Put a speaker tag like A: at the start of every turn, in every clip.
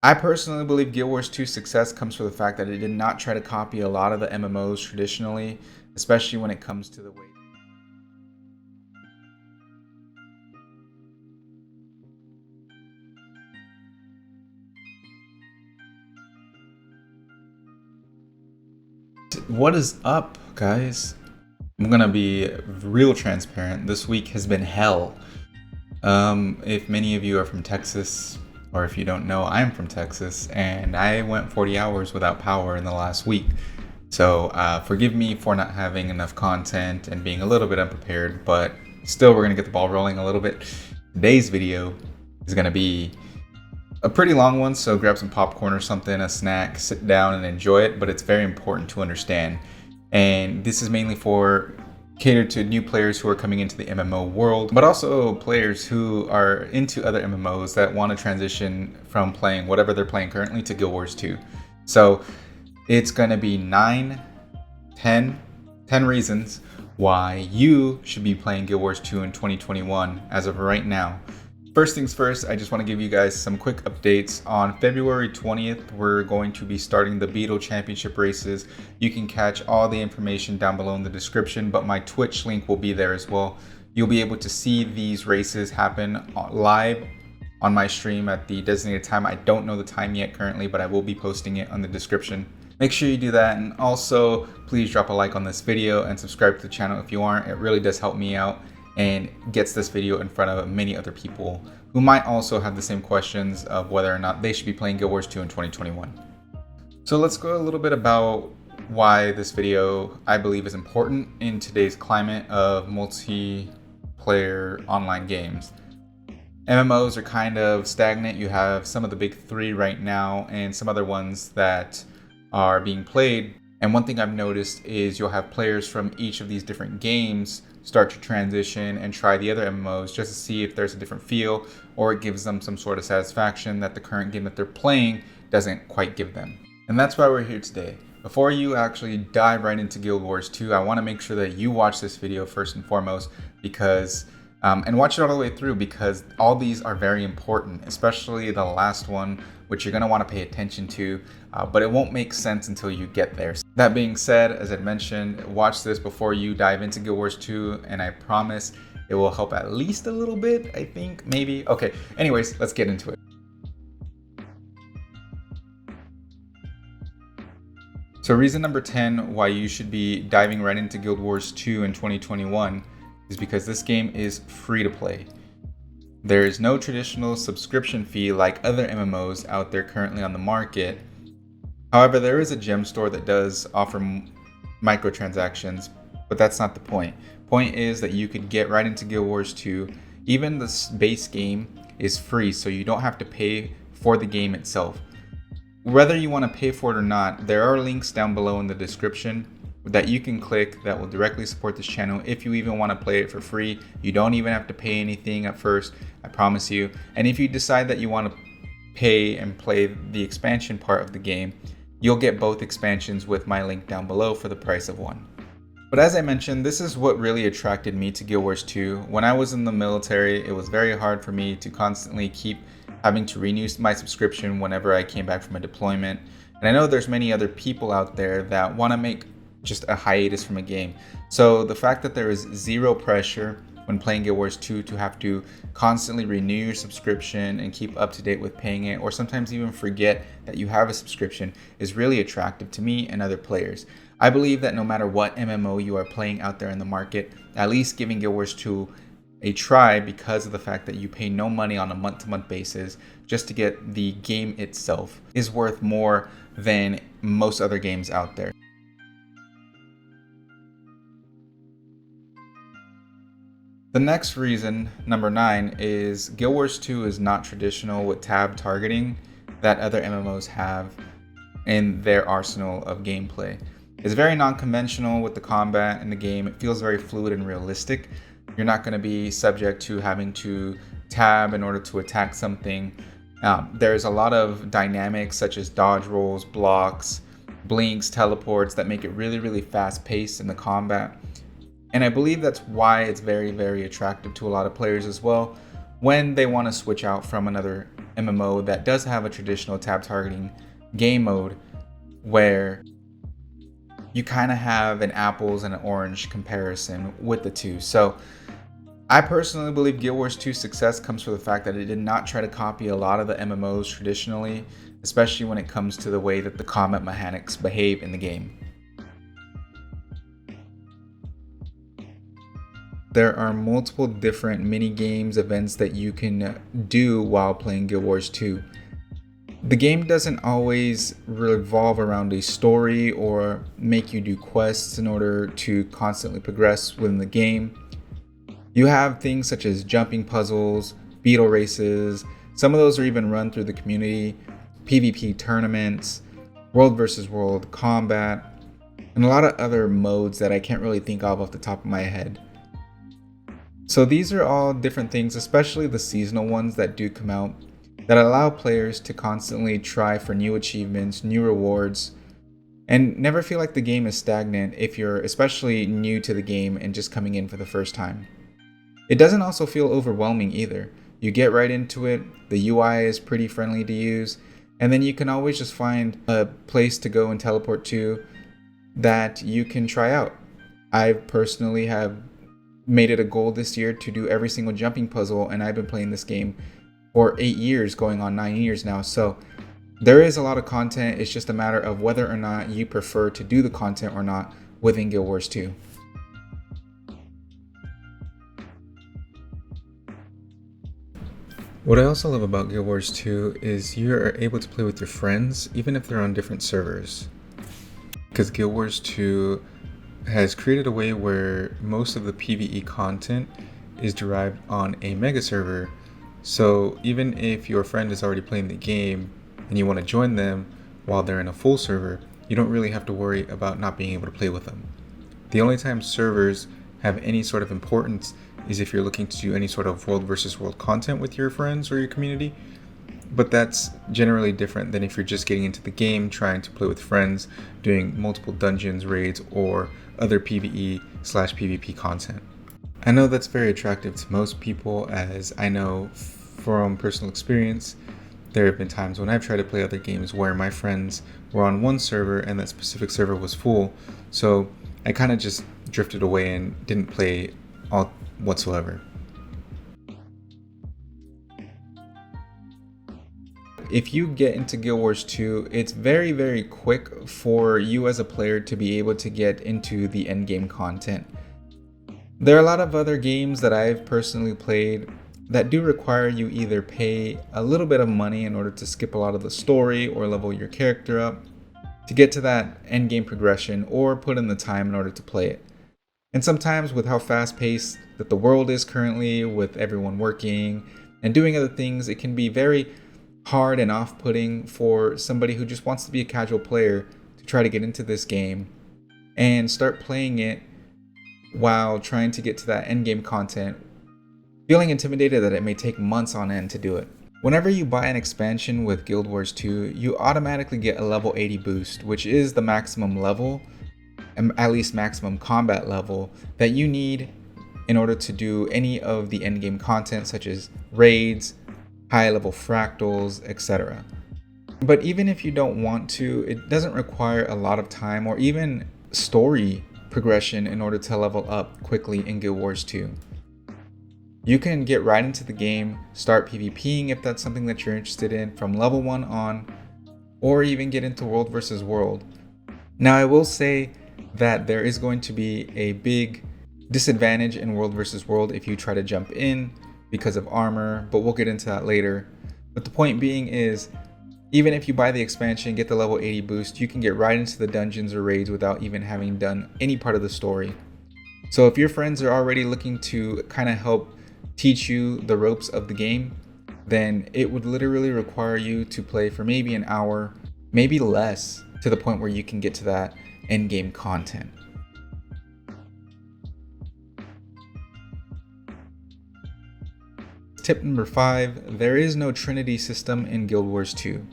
A: I personally believe Guild Wars 2's success comes from the fact that it did not try to copy a lot of the MMOs traditionally, especially when it comes to the way. What is up, guys? I'm gonna be real transparent. This week has been hell. If many of you are from Texas, or if you don't know, I'm from Texas, and I went 40 hours without power in the last week. So forgive me for not having enough content and being a little bit unprepared, but still we're gonna get the ball rolling a little bit. Today's video is gonna be a pretty long one, so grab some popcorn or something, a snack, sit down and enjoy it, but it's very important to understand. And this is mainly for catered to new players who are coming into the MMO world, but also players who are into other MMOs that want to transition from playing whatever they're playing currently to Guild Wars 2. So it's going to be 10 reasons why you should be playing Guild Wars 2 in 2021 as of right now. First things first, I just want to give you guys some quick updates. On February 20th, we're going to be starting the Beetle Championship races. You can catch all the information down below in the description, but my Twitch link will be there as well. You'll be able to see these races happen live on my stream at the designated time. I don't know the time yet currently, but I will be posting it on the description. Make sure you do that, and also please drop a like on this video and subscribe to the channel if you aren't. It really does help me out and gets this video in front of many other people who might also have the same questions of whether or not they should be playing Guild Wars 2 in 2021. So let's go a little bit about why this video I believe is important in today's climate of multiplayer online games. MMOs are kind of stagnant. You have some of the big three right now and some other ones that are being played. And one thing I've noticed is you'll have players from each of these different games start to transition and try the other MMOs just to see if there's a different feel, or it gives them some sort of satisfaction that the current game that they're playing doesn't quite give them. And that's why we're here today. Before you actually dive right into Guild Wars 2, I want to make sure that you watch this video first and foremost, because and watch it all the way through, because all these are very important, especially the last one, which you're going to want to pay attention to, but it won't make sense until you get there. That being said, as I mentioned, watch this before you dive into Guild Wars 2, and I promise it will help at least a little bit, I think, maybe. Okay, anyways, let's get into it. So reason number 10 why you should be diving right into Guild Wars 2 in 2021 is because this game is free to play. There is no traditional subscription fee like other MMOs out there currently on the market. However, there is a gem store that does offer microtransactions, but that's not the point. Point is that you could get right into Guild Wars 2. Even the base game is free, so you don't have to pay for the game itself. Whether you want to pay for it or not, there are links down below in the description that you can click that will directly support this channel. If you even want to play it for free, you don't even have to pay anything at first, I promise you. And if you decide that you want to pay and play the expansion part of the game, you'll get both expansions with my link down below for the price of one. But as I mentioned, this is what really attracted me to Guild Wars 2. When I was in the military, it was very hard for me to constantly keep having to renew my subscription whenever I came back from a deployment. And I know there's many other people out there that want to make just a hiatus from a game. So the fact that there is zero pressure when playing Guild Wars 2 to have to constantly renew your subscription and keep up to date with paying it, or sometimes even forget that you have a subscription, is really attractive to me and other players. I believe that no matter what MMO you are playing out there in the market, at least giving Guild Wars 2 a try, because of the fact that you pay no money on a month-to-month basis just to get the game itself, is worth more than most other games out there. The next reason, number 9, is Guild Wars 2 is not traditional with tab targeting that other MMOs have in their arsenal of gameplay. It's very non-conventional with the combat in the game. It feels very fluid and realistic. You're not going to be subject to having to tab in order to attack something. There's a lot of dynamics such as dodge rolls, blocks, blinks, teleports that make it really, really fast-paced in the combat. And I believe that's why it's very, very attractive to a lot of players as well when they want to switch out from another MMO that does have a traditional tab targeting game mode where you kind of have an apples and an orange comparison with the two. So I personally believe Guild Wars 2's success comes from the fact that it did not try to copy a lot of the MMOs traditionally, especially when it comes to the way that the combat mechanics behave in the game. There are multiple different mini games, events that you can do while playing Guild Wars 2. The game doesn't always revolve around a story or make you do quests in order to constantly progress within the game. You have things such as jumping puzzles, beetle races, some of those are even run through the community, PvP tournaments, world versus world combat, and a lot of other modes that I can't really think of off the top of my head. So these are all different things, especially the seasonal ones that do come out, that allow players to constantly try for new achievements, new rewards, and never feel like the game is stagnant if you're especially new to the game and just coming in for the first time. It doesn't also feel overwhelming either. You get right into it, the UI is pretty friendly to use, and then you can always just find a place to go and teleport to that you can try out. I personally have made it a goal this year to do every single jumping puzzle, and I've been playing this game for 8 years, going on 9 years now. So there is a lot of content. It's just a matter of whether or not you prefer to do the content or not within Guild Wars 2. What I also love about Guild Wars 2 is you're able to play with your friends even if they're on different servers. Because Guild Wars 2 has created a way where most of the PvE content is derived on a mega server. So even if your friend is already playing the game and you want to join them while they're in a full server, you don't really have to worry about not being able to play with them. The only time servers have any sort of importance is if you're looking to do any sort of world versus world content with your friends or your community. But that's generally different than if you're just getting into the game, trying to play with friends, doing multiple dungeons, raids, or other PvE/PvP content. I know that's very attractive to most people, as I know from personal experience, there have been times when I've tried to play other games where my friends were on one server and that specific server was full, so I kind of just drifted away and didn't play all whatsoever. If you get into Guild Wars 2, it's very, very quick for you as a player to be able to get into the endgame content. There are a lot of other games that I've personally played that do require you either pay a little bit of money in order to skip a lot of the story or level your character up to get to that endgame progression, or put in the time in order to play it. And sometimes with how fast-paced that the world is currently, with everyone working and doing other things, it can be very hard and off-putting for somebody who just wants to be a casual player to try to get into this game and start playing it while trying to get to that endgame content, feeling intimidated that it may take months on end to do it. Whenever you buy an expansion with Guild Wars 2, you automatically get a level 80 boost, which is the maximum level, at least maximum combat level, that you need in order to do any of the endgame content such as raids, high level fractals, etc. But even if you don't want to, it doesn't require a lot of time or even story progression in order to level up quickly in Guild Wars 2. You can get right into the game, start PvPing if that's something that you're interested in from level 1 on, or even get into world versus world. Now I will say that there is going to be a big disadvantage in world versus world if you try to jump in because of armor, but we'll get into that later. But the point being is, even if you buy the expansion, get the level 80 boost, you can get right into the dungeons or raids without even having done any part of the story. So if your friends are already looking to kind of help teach you the ropes of the game, then it would literally require you to play for maybe an hour, maybe less, to the point where you can get to that end game content. Tip number 5, there is no trinity system in Guild Wars 2.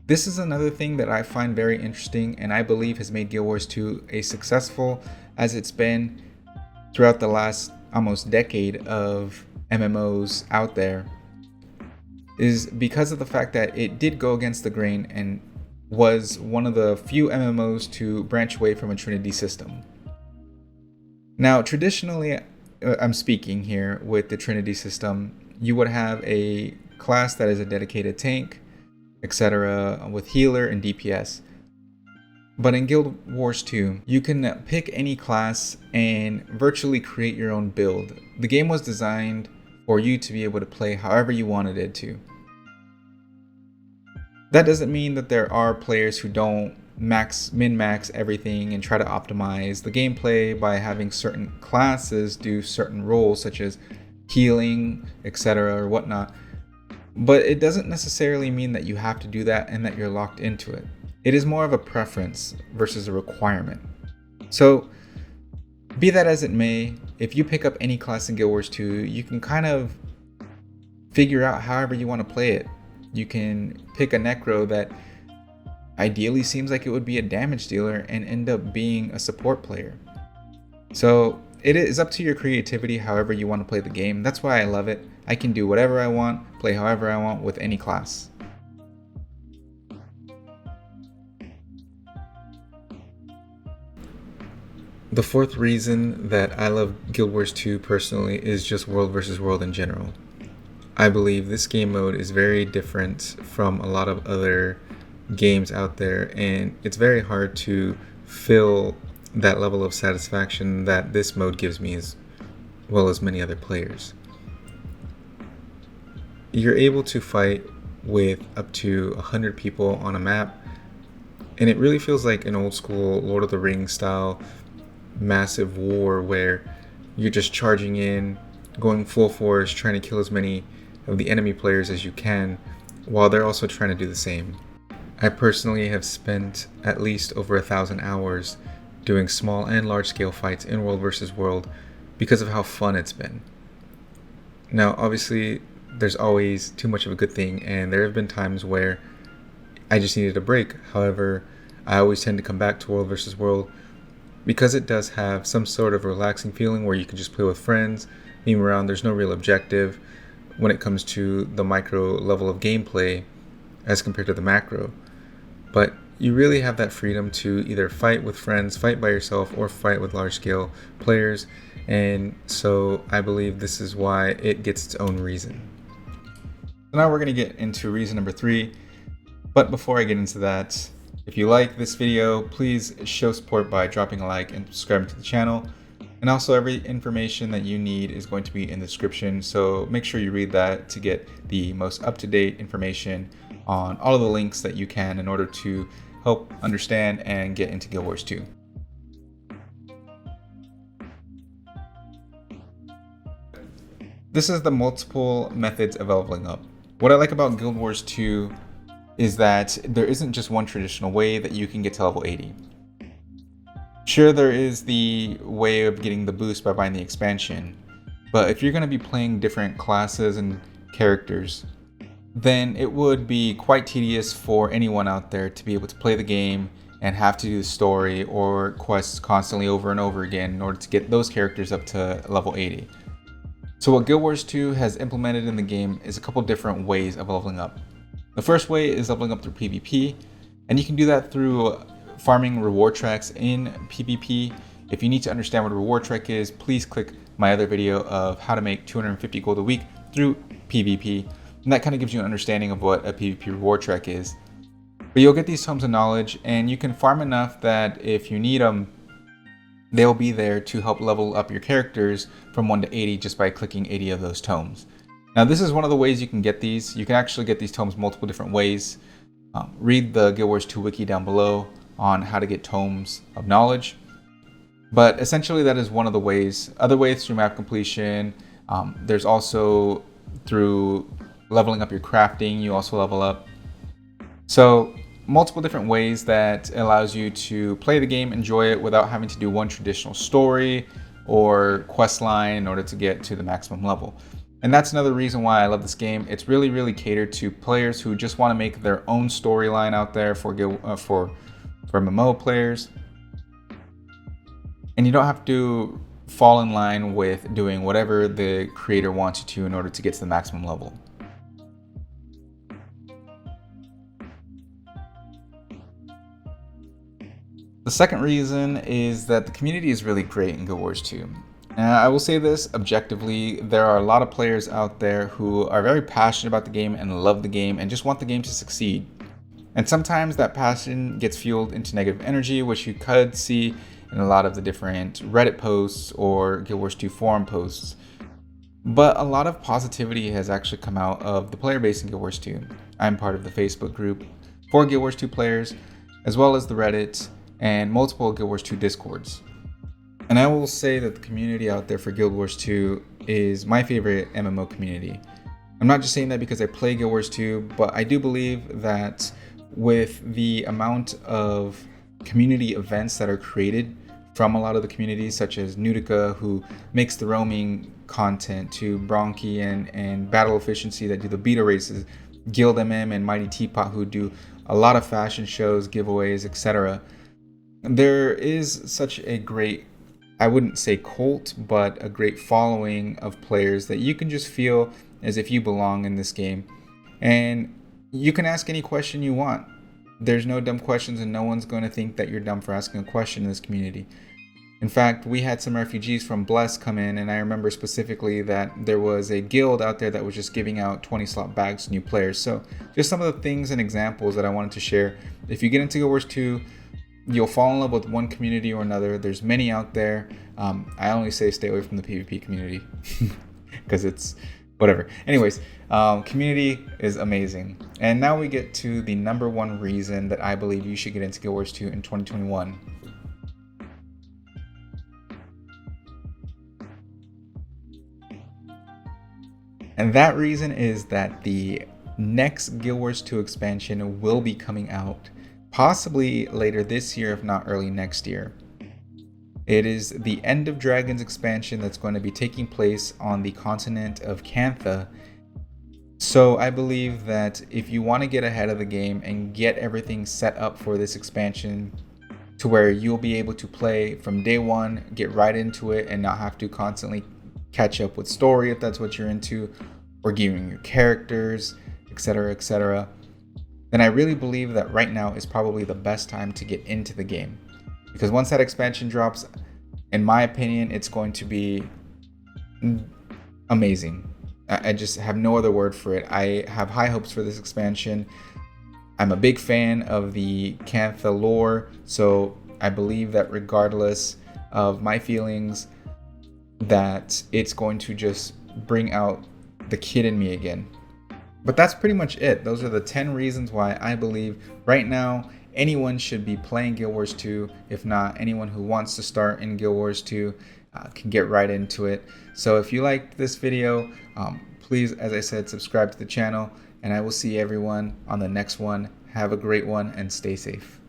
A: This is another thing that I find very interesting and I believe has made Guild Wars 2 as successful as it's been throughout the last almost decade of MMOs out there. is because of the fact that it did go against the grain and was one of the few MMOs to branch away from a trinity system. Now, traditionally, I'm speaking here with the trinity system, you would have a class that is a dedicated tank, etc., with healer and DPS. But in Guild Wars 2, you can pick any class and virtually create your own build. The game was designed for you to be able to play however you wanted it to. That doesn't mean that there are players who don't min-max everything and try to optimize the gameplay by having certain classes do certain roles such as healing, etc. or whatnot. But it doesn't necessarily mean that you have to do that and that you're locked into it. It is more of a preference versus a requirement. So, be that as it may, if you pick up any class in Guild Wars 2, you can kind of figure out however you want to play it. You can pick a Necro that ideally seems like it would be a damage dealer and end up being a support player. So it is up to your creativity however you want to play the game. That's why I love it. I can do whatever I want, play however I want with any class. The fourth reason that I love Guild Wars 2 personally is just world versus world in general. I believe this game mode is very different from a lot of other games out there, and it's very hard to feel that level of satisfaction that this mode gives me as well as many other players. You're able to fight with up to 100 people on a map, and it really feels like an old school Lord of the Rings style massive war where you're just charging in, going full force, trying to kill as many of the enemy players as you can, while they're also trying to do the same. I personally have spent at least over 1,000 hours doing small and large scale fights in world versus world because of how fun it's been. Now, obviously, there's always too much of a good thing, and there have been times where I just needed a break. However, I always tend to come back to world versus world because it does have some sort of relaxing feeling where you can just play with friends, meme around. There's no real objective when it comes to the micro level of gameplay as compared to the macro. But you really have that freedom to either fight with friends, fight by yourself, or fight with large scale players. And so I believe this is why it gets its own reason. So now we're going to get into reason number 3. But before I get into that, if you like this video, please show support by dropping a like and subscribing to the channel. And also, every information that you need is going to be in the description, so make sure you read that to get the most up-to-date information on all of the links that you can in order to help understand and get into Guild Wars 2. This is the multiple methods of leveling up. What I like about Guild Wars 2 is that there isn't just one traditional way that you can get to level 80. Sure, there is the way of getting the boost by buying the expansion, but if you're going to be playing different classes and characters, then it would be quite tedious for anyone out there to be able to play the game and have to do the story or quests constantly over and over again in order to get those characters up to level 80. So what Guild Wars 2 has implemented in the game is a couple different ways of leveling up. The first way is leveling up through PvP, and you can do that through farming reward tracks in PvP. If you need to understand what a reward track is, please click my other video of how to make 250 gold a week through PvP, and that kind of gives you an understanding of what a PvP reward track is. But you'll get these tomes of knowledge, and you can farm enough that if you need them, they'll be there to help level up your characters from 1 to 80 just by clicking 80 of those tomes. Now, this is one of the ways you can get these. You can actually get these tomes multiple different ways. Read the Guild Wars 2 wiki down below on how to get tomes of knowledge. But essentially, that is one of the ways. Other ways through map completion. There's also through leveling up your crafting, you also level up. So multiple different ways that allows you to play the game, enjoy it without having to do one traditional story or quest line in order to get to the maximum level. And that's another reason why I love this game. It's really, really catered to players who just want to make their own storyline out there for MMO players. And you don't have to fall in line with doing whatever the creator wants you to in order to get to the maximum level. The second reason is that the community is really great in Guild Wars 2. I will say this objectively, there are a lot of players out there who are very passionate about the game and love the game and just want the game to succeed. And sometimes that passion gets fueled into negative energy, which you could see in a lot of the different Reddit posts or Guild Wars 2 forum posts. But a lot of positivity has actually come out of the player base in Guild Wars 2. I'm part of the Facebook group for Guild Wars 2 players, as well as the Reddit and multiple Guild Wars 2 Discords. And I will say that the community out there for Guild Wars 2 is my favorite MMO community. I'm not just saying that because I play Guild Wars 2, but I do believe that with the amount of community events that are created from a lot of the communities, such as Nutica, who makes the roaming content, to Bronchi and Battle Efficiency that do the beta races, Guild MM and Mighty Teapot, who do a lot of fashion shows, giveaways, etc. There is such a great, I wouldn't say cult, but a great following of players that you can just feel as if you belong in this game. And you can ask any question you want. There's no dumb questions, and no one's going to think that you're dumb for asking a question in this community. In fact, we had some refugees from Bless come in, and I remember specifically that there was a guild out there that was just giving out 20 slot bags to new players. So just some of the things and examples that I wanted to share. If you get into Guild Wars 2, you'll fall in love with one community or another. There's many out there. I only say stay away from the PvP community because it's whatever. Anyways, community is amazing. And now we get to the number one reason that I believe you should get into Guild Wars 2 in 2021. And that reason is that the next Guild Wars 2 expansion will be coming out possibly later this year, if not early next year. It is the End of Dragons expansion that's going to be taking place on the continent of Cantha. So I believe that if you want to get ahead of the game and get everything set up for this expansion to where you'll be able to play from day one, get right into it, and not have to constantly catch up with story if that's what you're into, or giving your characters, etc., then I really believe that right now is probably the best time to get into the game. Because once that expansion drops, in my opinion, it's going to be amazing. I just have no other word for it. I have high hopes for this expansion. I'm a big fan of the Cantha lore, so I believe that regardless of my feelings, that it's going to just bring out the kid in me again. But that's pretty much it. Those are the 10 reasons why I believe right now anyone should be playing Guild Wars 2. If not, anyone who wants to start in Guild Wars 2 can get right into it. So if you liked this video, please, as I said, subscribe to the channel, and I will see everyone on the next one. Have a great one and stay safe.